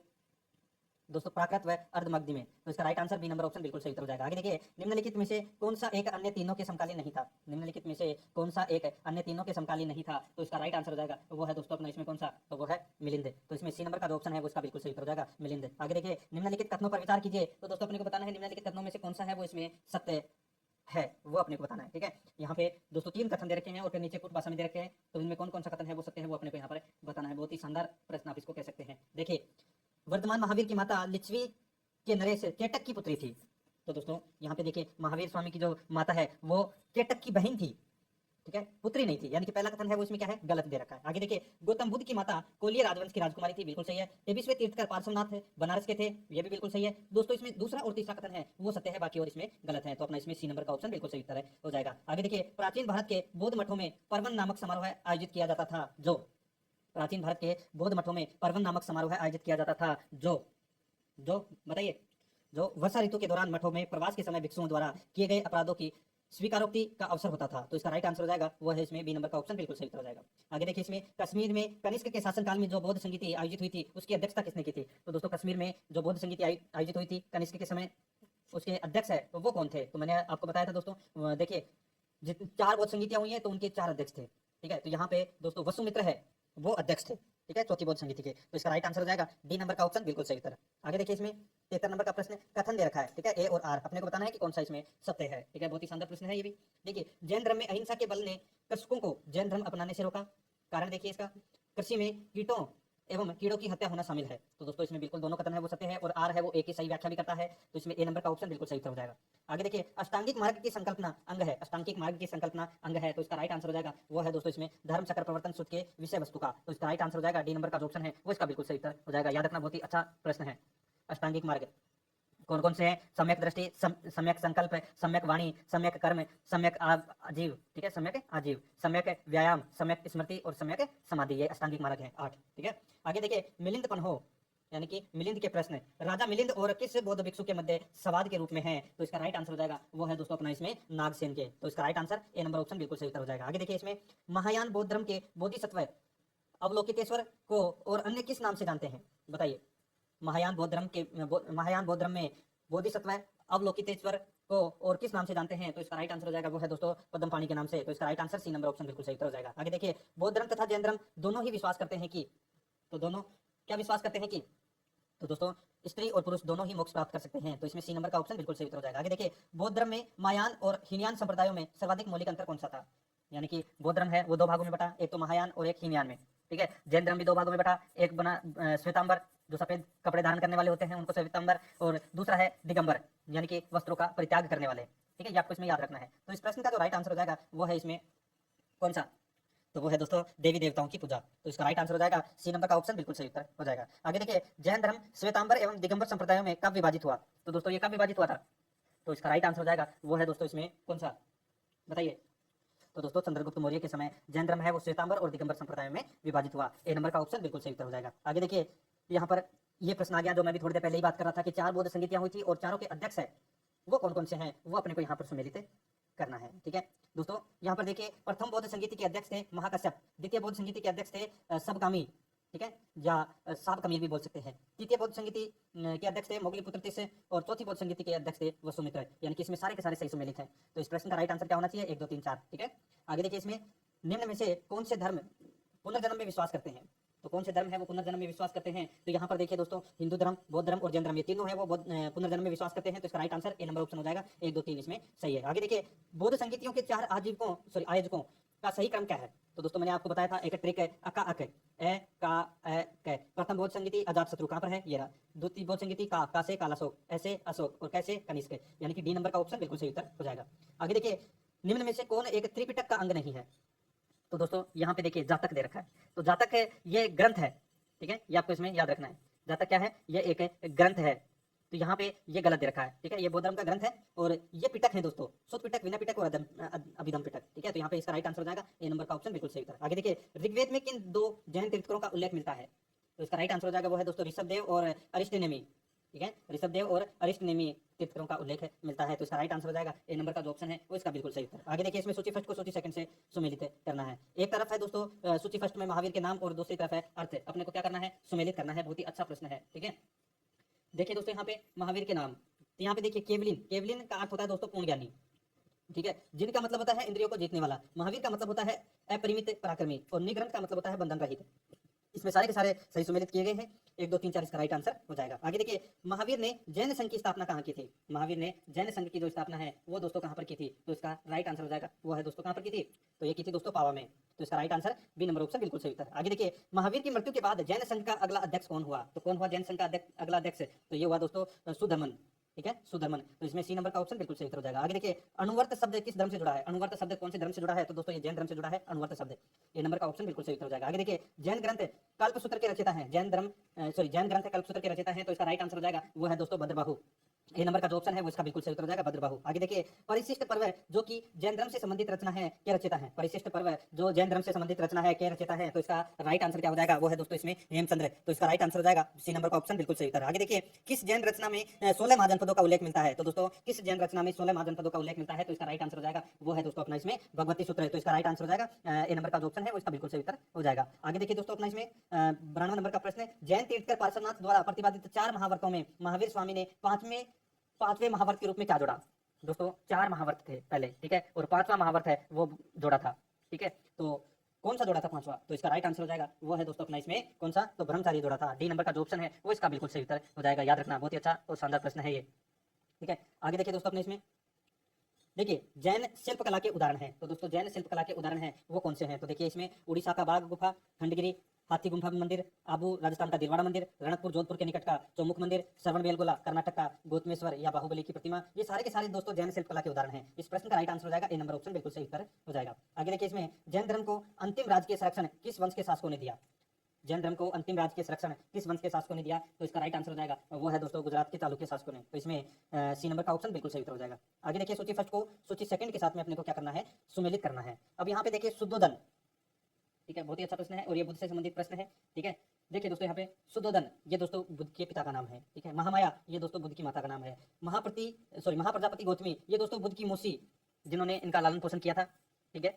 प्राकृत व अर्धमगधी में। तो इसका right answer B number option बिल्कुल सही उत्तर हो जाएगा। आगे देखिए निम्नलिखित में से कौन सा एक अन्य तीनों के समकालीन नहीं था, निम्नलिखित में से कौन सा एक अन्य तीनों के समकालीन नहीं था, तो इसका राइट आंसर हो जाएगा वो है दोस्तों अपना इसमें कौन सा, तो वो है मिलिंद। तो इसमें सी नंबर का जो ऑप्शन है वो इसका बिल्कुल सही उत्तर हो जाएगा मिलिंद। आगे देखिए निम्नलिखित कथनों पर विचार कीजिए, तो दोस्तों अपने को बताना है निम्नलिखित कथनों में से कौन सा है वो इसमें सत्य है वो अपने को बताना है। ठीक है, यहाँ पे दोस्तों 3 कथन दे रखे हैं और फिर नीचे कुछ भाषा में दे रखे हैं, तो इनमें कौन कौन सा कथन है वो सत्य है वो अपने को यहाँ पर बताना है। बहुत ही शानदार प्रश्न आप इसको कह सकते हैं। देखिए, वर्तमान महावीर की माता लिच्छवी के नरेश केटक की पुत्री थी। तो दोस्तों यहाँ पे देखिए, महावीर स्वामी की जो माता है वो केटक की बहन थी। ठीक है, पुत्री नहीं थी, यानी कि पहला कथन है वो इसमें क्या है, गलत दे रखा है। आगे देखिए, गौतम बुद्ध की माता कोलिय राजवंश की राजकुमारी थी, बिल्कुल सही है। 23वें तीर्थकर पार्श्वनाथ है, बनारस के थे, ये भी बिल्कुल सही है। दोस्तों इसमें दूसरा और तीसरा कथन है वो सत्य है, बाकी और इसमें गलत है, तो अपना इसमें सी नंबर का ऑप्शन बिल्कुल सही उत्तर है हो जाएगा। आगे देखिए, प्राचीन भारत के बौद्ध मठों में पर्वन नामक समारोह आयोजित किया जाता था, जो प्राचीन भारत के बौद्ध मठों में पर्वन नामक समारोह आयोजित किया जाता था, जो जो बताइए, जो वर्षा ऋतु के दौरान मठों में प्रवास के समय भिक्षुओं द्वारा किए गए अपराधों की स्वीकारोक्ति का अवसर होता था। तो इसका राइट आंसर हो जाएगा वो है इसमें बी नंबर का ऑप्शन बिल्कुल सही उत्तर हो जाएगा। आगे देखिए, इसमें कश्मीर में कनिष्क के शासनकाल में जो बौद्ध संगीति आयोजित हुई थी उसकी अध्यक्षता किसने की थी? तो दोस्तों कश्मीर में जो बौद्ध संगीति आयोजित हुई थी कनिष्क के समय, उसके अध्यक्ष है तो वो कौन थे? तो मैंने आपको बताया था दोस्तों, देखिए जितनी 4 बौद्ध संगीतियां हुई है तो उनके 4 अध्यक्ष थे। ठीक है, तो यहाँ पे दोस्तों वसुमित्र है वो अध्यक्ष थे। ठीक है, चौथी बौद्ध संगीति के, तो इसका राइट आंसर हो जाएगा डी नंबर का ऑप्शन बिल्कुल सही उत्तर। आगे देखिए, इसमें 73 नंबर का प्रश्न कथन दे रखा है। ठीक है, ए और आर अपने को बताना है कि कौन सा इसमें सत्य है। ठीक है, बहुत ही शानदार प्रश्न है ये भी। देखिए, जैन धर्म में अहिंसा के बल ने कृषकों को जैन धर्म अपनाने से रोका। कारण देखिए इसका, कृषि में कीटों एवं कीड़ों की हत्या होना शामिल है। तो दोस्तों इसमें बिल्कुल दोनों कथन है वो सत्य है, और आर है वो एक ही सही व्याख्या भी करता है, तो इसमें ए नंबर का ऑप्शन बिल्कुल सही उत्तर हो जाएगा। आगे देखिए, अष्टांगिक मार्ग की संकल्पना अंग है, अष्टांगिक मार्ग की संकल्पना अंग है, तो इसका राइट आंसर हो जाएगा वो है दोस्तों इसमें धर्म चक्र प्रवर्तन सूत्र के विषय वस्तु का, तो इसका राइट आंसर हो जाएगा डी नंबर का जो ऑप्शन है वो इसका बिल्कुल सही उत्तर हो जाएगा। याद रखना, बहुत ही अच्छा प्रश्न है। अष्टांगिक मार्ग कौन कौन से हैं? सम्यक दृष्टि, सम्यक संकल्प, सम्यक वाणी, सम्यक कर्म, सम्यक आजीव। ठीक है, सम्यक आजीव, सम्यक व्यायाम, सम्यक स्मृति और सम्यक समाधि, ये अष्टांगिक मार्ग है 8। ठीक है, आगे देखिए, मिलिंद पन्हो यानी कि मिलिंद के प्रश्न, राजा मिलिंद और किस बौद्ध भिक्षु के मध्य संवाद के रूप में है? तो इसका राइट आंसर हो जाएगा वो है दोस्तों अपना इसमें नागसेन के, तो इसका right answer A number option बिल्कुल सही उत्तर हो जाएगा। आगे देखिए, इसमें महायान बौद्ध धर्म के बोधिसत्व अवलोकितेश्वर को और अन्य किस नाम से जानते हैं? बताइए, महायान बौद्ध धर्म के महायान बौद्ध धर्म में बोधिसत्व अवलोकितेश्वर को और किस नाम से जानते हैं? तो इसका राइट आंसर हो जाएगा वो है दोस्तों पद्मपाणि के नाम से, तो इसका right answer C number option बिल्कुल सही उत्तर हो जाएगा। आगे देखिए, बौद्ध धर्म तथा जैन धर्म दोनों ही विश्वास करते हैं कि, तो दोनों क्या विश्वास करते हैं कि, तो दोस्तों स्त्री और पुरुष दोनों ही मोक्ष प्राप्त कर सकते हैं, तो इसमें सी नंबर का ऑप्शन बिल्कुल सही उत्तर हो जाएगा। आगे देखिए, बौद्ध धर्म में महायान और हीनयान संप्रदायों में सर्वाधिक मौलिक अंतर कौन सा था? यानी कि बौद्ध धर्म है वो 2 भागों में बटा, एक तो महायान और एक हीनयान में। ठीक है, जैन धर्म भी 2 भागों में बटा, एक बना श्वेतांबर जो सफेद कपड़े धारण करने वाले होते हैं उनको श्वेतांबर, और दूसरा है दिगंबर यानी कि वस्त्रों का परित्याग करने वाले। ठीक है, ये आपको इसमें याद रखना है। तो इस प्रश्न का जो राइट आंसर हो जाएगा वो है इसमें कौन सा? तो वो है दोस्तों देवी देवताओं की पूजा, तो इसका राइट आंसर हो जाएगा सी नंबर का ऑप्शन बिल्कुल सही उत्तर हो जाएगा। आगे देखिए, जैन धर्म श्वेतांबर एवं दिगंबर संप्रदायों में कब विभाजित हुआ? तो दोस्तों ये कब विभाजित हुआ था? तो इसका राइट आंसर हो जाएगा वो है दोस्तों इसमें कौन सा, बताइए। तो दोस्तों चंद्रगुप्त मौर्य के समय जैन धर्म है वो श्वेतांबर और दिगंबर संप्रदायों में विभाजित हुआ, ए नंबर का ऑप्शन बिल्कुल सही उत्तर हो जाएगा। आगे देखिए, यहाँ पर ये प्रश्न आ गया जो मैं भी थोड़ी देर पहले ही बात कर रहा था कि 4 बौद्ध संगीतियां हुई थी और चारों के अध्यक्ष है वो कौन कौन से हैं, वो अपने को यहाँ पर सुमेलित करना है। ठीक है दोस्तों, यहाँ पर देखिए, प्रथम बौद्ध संगीति के अध्यक्ष थे महाकश्यप, द्वितीय बौद्ध संगीति के अध्यक्ष थे सबकामी, ठीक है, या साब कमीर भी बोल सकते हैं, तृतीय बौद्ध संगीति के अध्यक्ष थे मोगलीपुत्र तीसरे, और चौथी बौद्ध संगीति के अध्यक्ष थे वसुमित्र, यानी कि इसमें सारे के सारे सही सुमेलित हैं। तो इस प्रश्न का राइट आंसर क्या होना चाहिए? 1 2 3 4। ठीक है, आगे देखिए, इसमें निम्न में से कौन से धर्म पुनर्जन्म में विश्वास करते हैं? तो कौन से धर्म है वो पुनर्जन्म में विश्वास करते हैं? तो यहाँ पर देखिए दोस्तों, हिंदू धर्म, बौद्ध धर्म और जैन धर्म, ये तीनों है वो पुनर्जन्म में विश्वास करते हैं, तो इसका right answer A number option हो जाएगा। 1 2 3 इसमें सही है। आगे देखिए, बौद्ध संगीतियों के 4 आयोजकों का सही क्रम क्या है? तो दोस्तों मैंने आपको बताया था, एक ट्रिक है अका अक, ए का ए क। प्रथम बौद्ध संगीति अजात शत्रु कहाँ पर है? ये रहा। द्वितीय बौद्ध संगीति का से कालाशोक, ऐसे अशोक और कैसे कनिष्क, यानी कि डी नंबर का ऑप्शन बिल्कुल सही उत्तर हो जाएगा। आगे देखिए, निम्न में से कौन एक त्रिपिटक का अंग नहीं है? तो दोस्तों यहाँ पे देखिए जातक दे रखा है, तो जातक है ये ग्रंथ है, ठीक है, ये आपको इसमें याद रखना है। जातक क्या है? ये एक ग्रंथ है, तो यहाँ पे ये गलत दे रखा है। ठीक है, ये बौद्ध धर्म का ग्रंथ है, और ये पिटक है दोस्तों, शुद्ध पिटक, विनय पिटक और अभिधम पिटक। ठीक है, तो यहाँ पे इसका राइट आंसर हो जाएगा ए नंबर का ऑप्शन बिल्कुल सही उत्तर। आगे देखिए, ऋग्वेद में किन 2 जैन तीर्थंकरों का उल्लेख मिलता है? तो इसका राइट आंसर हो जाएगा वो है दोस्तों ऋषभदेव और अरिष्टनेमी। ठीक है, ऋषभदेव और अरिष्टनेमी तीर्थंकरों का उल्लेख मिलता है, तो इसका राइट आंसर हो जाएगा ए नंबर का जो ऑप्शन है वो इसका बिल्कुल सही उत्तर। आगे देखिए, इसमें सूची फर्स्ट को सूची सेकंड से सुमेलित करना है। एक तरफ है दोस्तों सूची फर्स्ट में महावीर के नाम, और दूसरी तरफ है अर्थ, अपने को क्या करना है? सुमेलित करना है। बहुत ही अच्छा प्रश्न है। ठीक है, देखिए दोस्तों, यहाँ पे महावीर के नाम, तो यहाँ पे देखिए केवलिन, केवलिन का अर्थ होता है दोस्तों पूर्ण ज्ञानी। ठीक है, जिन का मतलब होता है इंद्रियों को जीतने वाला, महावीर का मतलब होता है अपरिमित पराक्रमी, और निग्रंथ का मतलब होता है बंधन रहित। इसमें सारे के सारे सही सुमेलित किए गए हैं। 1 2 3 4 इसका राइट आंसर हो जाएगा। आगे देखिए, महावीर ने जैन संघ की स्थापना कहाँ की थी? महावीर ने जैन संघ की जो स्थापना है वो दोस्तों कहाँ पर की थी? तो इसका राइट आंसर हो जाएगा, वो है दोस्तों कहाँ पर की थी? तो ये की थी दोस्तों पावा में। तो इसका right answer B number option बिल्कुल सही उत्तर। आगे देखिए, महावीर की मृत्यु के बाद जैन संघ का अगला अध्यक्ष कौन हुआ? तो कौन हुआ जैन संघ का अगला अध्यक्ष? तो ये हुआ दोस्तों सुधर्मन। ठीक है, सुधर्मन। तो इसमें सी नंबर का ऑप्शन बिल्कुल सही उत्तर हो जाएगा। आगे देखिए, अनुवर्त शब्द किस धर्म से जुड़ा है? अनुवर्त शब्द कौन से धर्म से जुड़ा है? तो दोस्तों ये जैन धर्म से जुड़ा है अनुवर्त शब्द। ये नंबर का ऑप्शन बिल्कुल सही उत्तर हो जाएगा। आगे देखिए, जैन ग्रंथ कल्पसूत्र के रचयिता हैं, जैन ग्रंथ कल्पसूत्र के रचयिता हैं, तो इसका राइट आंसर हो जाएगा, वो है दोस्तों भद्रबाहु। ए नंबर का जो ऑप्शन है वो इसका बिल्कुल सही उत्तर हो जाएगा, भद्रबाहु। आगे देखिए, परिशिष्ट पर्व जो कि जैन धर्म से संबंधित रचना है, क्या रचयिता है? परिशिष्ट पर्व जो जैन धर्म से संबंधित रचना है, क्या रचयिता है? तो इसका राइट आंसर क्या हो जाएगा, वो है दोस्तों इसमें हेमचंद्र। तो इसका राइट आंसर हो जाएगा सी नंबर का ऑप्शन बिल्कुल सही उत्तर। आगे देखिए, किस जैन रचना में 16 महाजनपदों का उल्लेख मिलता है? तो दोस्तों किस जैन रचना में 16 महाजनपदों का उल्लेख मिलता है? तो इसका राइट आंसर हो जाएगा, वो है दोस्तों अपना इसमें भगवती सूत्र है। तो इसका राइट आंसर हो जाएगा ए नंबर का जो ऑप्शन है वो इसका बिल्कुल सही उत्तर हो जाएगा। आगे देखिए दोस्तों, अपना इसमें 92 नंबर का प्रश्न है, जैन तीर्थकर पार्श्वनाथ द्वारा प्रतिपादित 4 महावर्तों में महावीर स्वामी ने पांचवें महावर्त के रूप में क्या जोड़ा? दोस्तों 4 महावर्त थे पहले, ठीक है, और 5वां महावर्त है वो जोड़ा था। ठीक है, तो कौन सा जोड़ा था 5वां? तो इसका राइट आंसर हो जाएगा, वो है दोस्तों अपना इसमें कौन सा? तो ब्रह्मचारी जोड़ा था। डी नंबर का जो ऑप्शन है वो इसका बिल्कुल सही उत्तर हो जाएगा। याद रखना, बहुत ही अच्छा और शानदार प्रश्न है ये। ठीक है, आगे देखिए दोस्तों, अपने इसमें देखिए जैन शिल्पकला के उदाहरण हैं। तो दोस्तों जैन शिल्पकला के उदाहरण हैं वो कौन से हैं? तो देखिए, इसमें उड़ीसा का बाघ गुफा, खंडगिरी हाथी गुम्फा मंदिर, आबू राजस्थान का दिलवाड़ा मंदिर, रणकपुर जोधपुर के निकट का चौमुख मंदिर, श्रवण बेलगोला कर्नाटक का गौतमेश्वर या बाहुबली की प्रतिमा, ये सारे के सारे दोस्तों जैन शिल्पकला के उदाहरण हैं। इस प्रश्न का राइट आंसर हो जाएगा ए नंबर ऑप्शन बिल्कुल सही उत्तर हो जाएगा। आगे देखिए, इसमें जैन धर्म को अंतिम राजकीय संरक्षण किस वंश के शासकों ने दिया? जैन धर्म को अंतिम राज्य के संरक्षण किस वंश के शासकों ने दिया? तो इसका राइट आंसर हो जाएगा, वो है दोस्तों गुजरात के चालुक्य शासकों ने। तो इसमें सी नंबर का ऑप्शन बिल्कुल सही उत्तर हो जाएगा। आगे देखिए, सूची फर्स्ट को सूची सेकंड के साथ में अपने को क्या करना है? सुमेलित करना है। अब यहाँ पे देखिए शुद्धोदन, ठीक है, बहुत ही अच्छा प्रश्न है और ये बुद्ध से संबंधित प्रश्न है। ठीक है, देखिए दोस्तों, यहाँ पे शुद्धोदन ये दोस्तों बुद्ध के पिता का नाम है। ठीक है, महामाया ये दोस्तों बुद्ध की माता का नाम है। महाप्रजापति गौतमी ये दोस्तों बुद्ध की मौसी जिन्होंने इनका लालन पोषण किया था। ठीक है,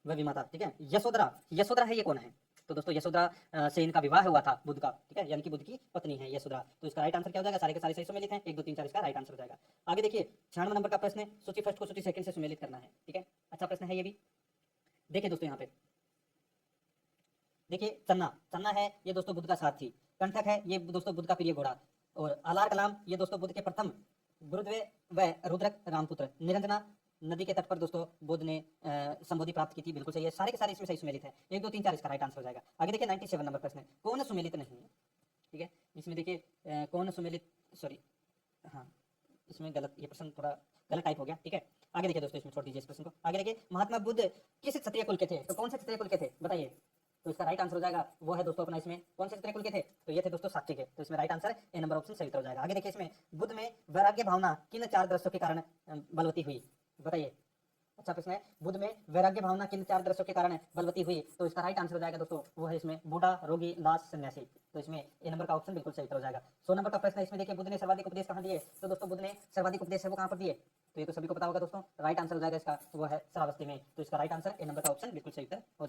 वह भी माता। ठीक है, यशोधरा है, ये कौन है? तो दोस्तों यशोधरा से इनका विवाह हुआ था बुद्ध का। ठीक है, यानी कि बुद्ध की पत्नी है यशोधरा। तो इसका राइट आंसर क्या हो जाएगा? सारे के सारे सही सुमेलित हैं, 1 2 3 4 इसका राइट आंसर हो जाएगा। आगे देखिए, 96 नंबर का प्रश्न है, सूची फर्स्ट को सूची सेकंड से सुमेलित करना है। ठीक है, अच्छा प्रश्न है ये भी। देखिए दोस्तों, यहाँ पे देखिए, चन्ना है ये दोस्तों बुद्ध का सारथी, कंठक है ये दोस्तों बुद्ध का प्रिय घोड़ा, और आलार कलाम ये दोस्तों बुद्ध के प्रथम गुरुद्वे व रुद्रक रामपुत्र, निरंजना नदी के तट पर दोस्तों बुद्ध ने संबोधि प्राप्त की थी। बिल्कुल सही है, सारे के सारे इसमें सही सुमेलित है, 1 2 3 4 इसका राइट आंसर हो जाएगा। आगे देखिए, 97 नंबर प्रश्न है, कौन सुमेलित नहीं है? ठीक है, इसमें देखिए कौन सुमेलित, सॉरी हाँ, इसमें गलत, ये प्रश्न थोड़ा गलत टाइप हो गया। ठीक है, आगे देखिए दोस्तों, इसमें छोड़ दीजिए इस प्रश्न को। आगे देखिए, महात्मा बुद्ध किस क्षत्रिय कुल के थे? तो कौन से क्षत्रिय कुल के थे बताइए? तो इसका राइट आंसर हो जाएगा, वो है दोस्तों अपना इसमें कौन से क्षत्रिय कुल के थे? तो ये थे दोस्तों सात्विक के। तो इसमें right answer A number option सही उत्तर हो जाएगा। आगे देखिए, इसमें बुद्ध में वैराग्य भावना किन 4 दृश्यों के कारण बलवती हुई? बताइए, अच्छा प्रश्न है, बुद्ध में वैराग्य भावना किन 4 दृश्यों के कारण बलवती हुई? तो इसका राइट आंसर हो जाएगा दोस्तों, वो है इसमें बूढ़ा, रोगी, लाश, सन्यासी। तो इसमें ए नंबर का ऑप्शन बिल्कुल सही उत्तर हो जाएगा। 100 नंबर का प्रश्न है, इसमें देखिए बुद्ध ने सर्वाधिक उपदेश कहाँ दिए? तो दोस्तों बुद्ध ने सर्वाधिक उपदेश है वो कहाँ पर दिए? तो ये तो सभी को पता होगा दोस्तों, राइट आंसर हो जाएगा इसका, वो है श्रावस्ती में। तो इसका राइट आंसर ए नंबर का ऑप्शन बिल्कुल सही उत्तर हो जाएगा।